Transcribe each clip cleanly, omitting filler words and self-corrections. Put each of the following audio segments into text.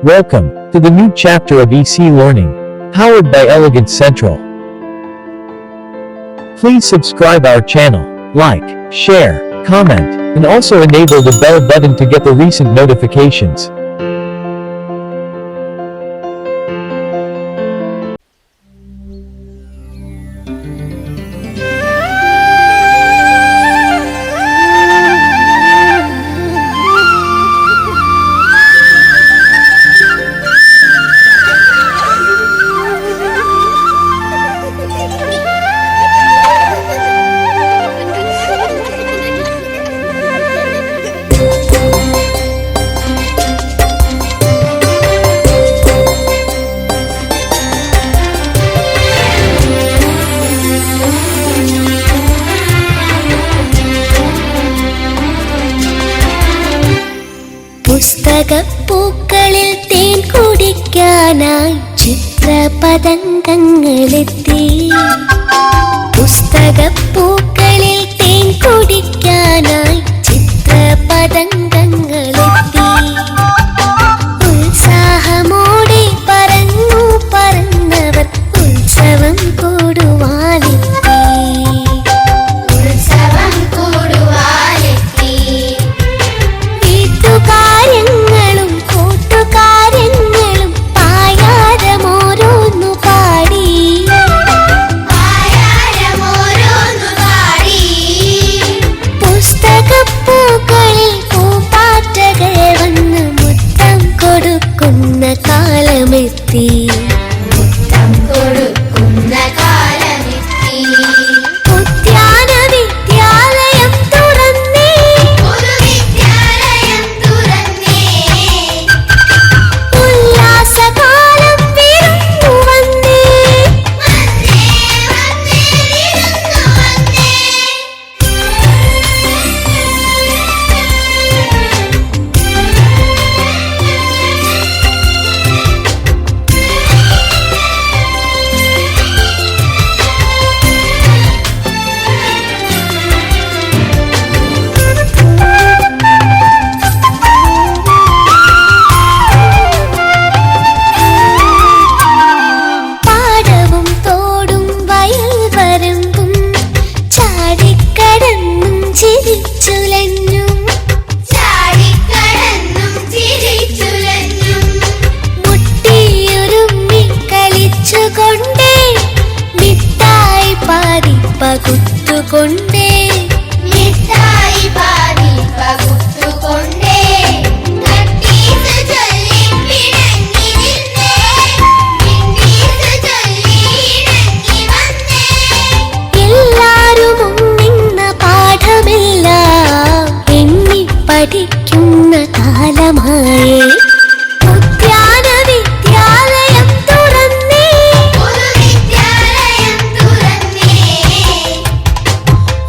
Welcome to the new chapter of EC Learning, powered by Elegant Central. Please subscribe our channel, like, share, comment, and also enable the bell button to get the recent notifications. പുസ്തകപ്പൂക്കളിൽ തേൻ കുടിക്കാനായി ചിത്രപതംഗങ്ങളെത്തി. പുസ്തകപ്പൂക്കളിൽ തേൻ കുടിക്കാനായി ചിത്രപതംഗങ്ങളെത്തി. ഉത്സാഹമോടെ പറന്നു പറന്നവർ ഉത്സവം കൂടുവാനെത്തി. കാര്യങ്ങളും കൂട്ടുകാര്യങ്ങളും പായാരമോരോന്നു പാടി. പുസ്തകപ്പൂക്കളിൽ പൂപ്പാറ്റകൾ വന്ന് മുത്തം കൊടുക്കുന്ന കാലമെത്തി. ഉദ്യാന വിദ്യാലയം തുറന്നേ. ഉല്ലാസകാലം വിരുന്നു വന്നേ. പാടവും തോടും വയൽ വരമ്പും ചാടിക്കടന്നും ചിരിച്ചുലഞ്ഞും. മുട്ടിയുരുമ്മി കളിച്ചുകൊണ്ടേ മിഠായി പാതി പകുത്തുകൊണ്ടേ. എല്ലാരും ഒന്നിന്ന പാഠമെല്ലാം എണ്ണി പഠിക്കുന്ന കാലമായി. ഉദ്യാന വിദ്യാലയം തുറന്നേ.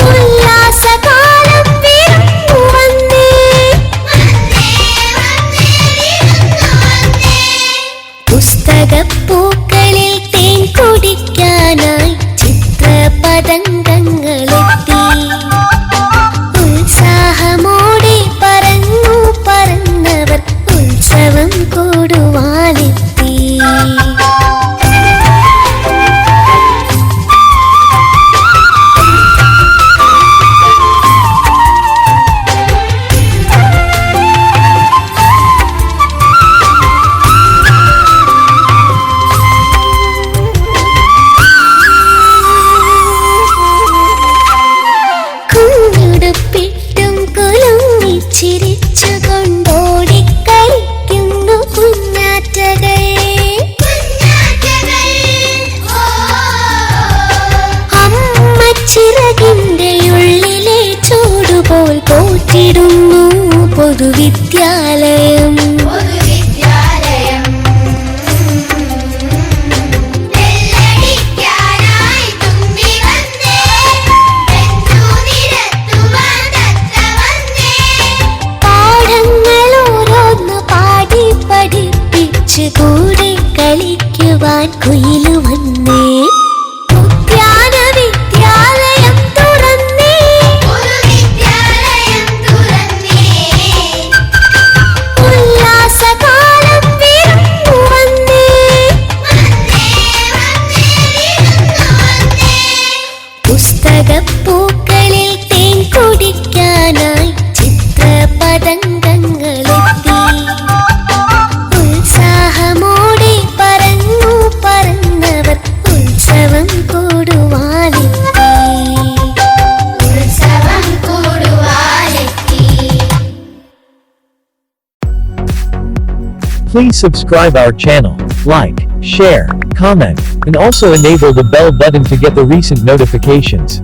ഉല്ലാസകാലം വിരുന്നു വന്നേ. പുസ്തകപ്പൂക്കളിൽ തേൻ കുടിക്കാനായി ചിത്രപതംഗങ്ങളെത്തി. ഉത്സാഹമോടെ പറന്നു പറന്നവർ ഉത്സവം കൂടുവാനെത്തി. കുഞ്ഞുടുപ്പിട്ടും കുലുങ്ങി ചിരിച്ചുകൊണ്ടോടിക്കളിക്കുന്നു കുഞ്ഞാറ്റകൾ. അമ്മച്ചിറകിന്റെ ഉള്ളിലെ ചൂടുപോൽ പോറ്റിടുന്നു പൊതുവിദ്യാലയം. പാഠങ്ങളോരോന്ന് പാടി പഠിപ്പിച്ച് കൂടെ കളിക്കുവാൻ കുയിലു വന്നേ. ഉദ്യാന വിദ്യാലയം തുറന്നേ. ഉല്ലാസകാലം വിരുന്നു Please subscribe our channel, like, share, comment, and also enable the bell button to get the recent notifications.